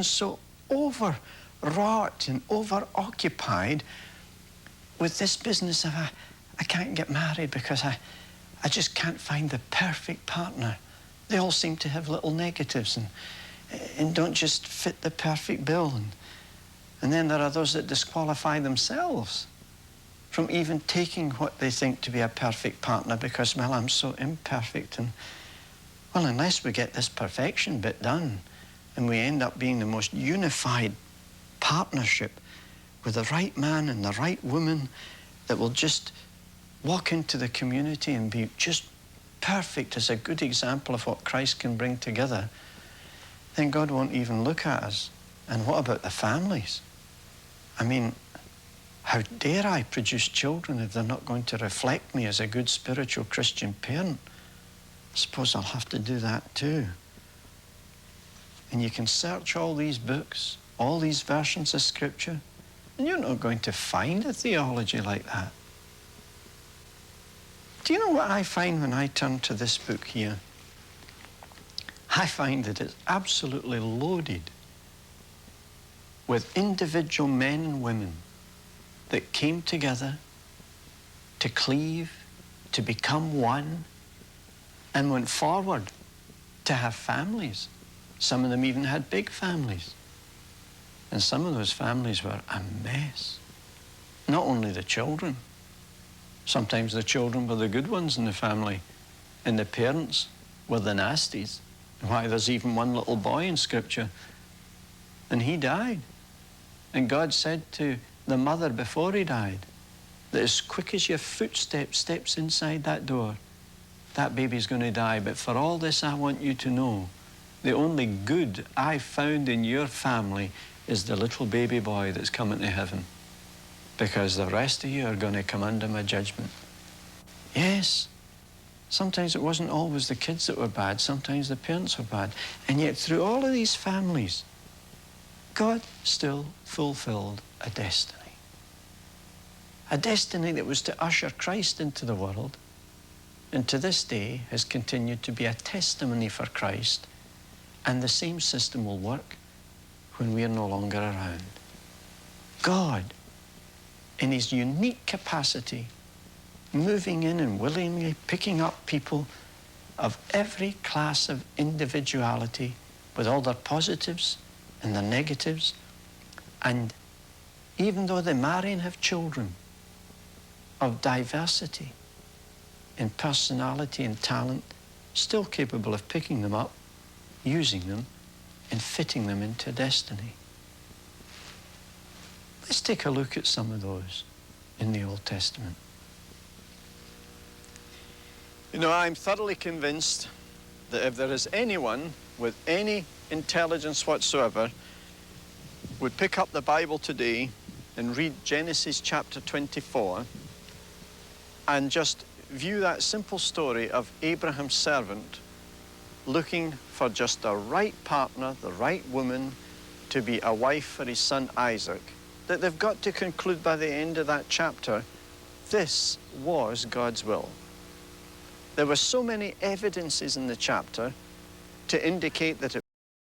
so overwrought and overoccupied with this business of I can't get married because I just can't find the perfect partner. They all seem to have little negatives and don't just fit the perfect bill. And then there are those that disqualify themselves from even taking what they think to be a perfect partner because, well, I'm so imperfect. And, well, unless we get this perfection bit done and we end up being the most unified partnership with the right man and the right woman that will just walk into the community and be just perfect as a good example of what Christ can bring together, then God won't even look at us. And what about the families? I mean, how dare I produce children if they're not going to reflect me as a good spiritual Christian parent? I suppose I'll have to do that too. And you can search all these books, all these versions of Scripture, and you're not going to find a theology like that. Do you know what I find when I turn to this book here? I find that it's absolutely loaded with individual men and women that came together to cleave, to become one, and went forward to have families. Some of them even had big families. And some of those families were a mess. Not only the children. Sometimes the children were the good ones in the family, and the parents were the nasties. Why, there's even one little boy in Scripture, and he died. And God said to the mother before he died that as quick as your footstep steps inside that door, that baby's going to die. But for all this, I want you to know the only good I found in your family is the little baby boy that's coming to heaven, because the rest of you are going to come under my judgment. Yes, sometimes it wasn't always the kids that were bad, sometimes the parents were bad. And yet through all of these families, God still fulfilled a destiny. A destiny that was to usher Christ into the world, and to this day has continued to be a testimony for Christ. And the same system will work when we are no longer around. God, in his unique capacity, moving in and willingly picking up people of every class of individuality with all their positives and their negatives. And even though they marry and have children of diversity in personality and talent, still capable of picking them up, using them, and fitting them into destiny. Let's take a look at some of those in the Old Testament. You know, I'm thoroughly convinced that if there is anyone with any intelligence whatsoever would pick up the Bible today and read Genesis chapter 24 and just view that simple story of Abraham's servant looking for just the right partner, the right woman, to be a wife for his son Isaac, that they've got to conclude by the end of that chapter, this was God's will. There were so many evidences in the chapter to indicate that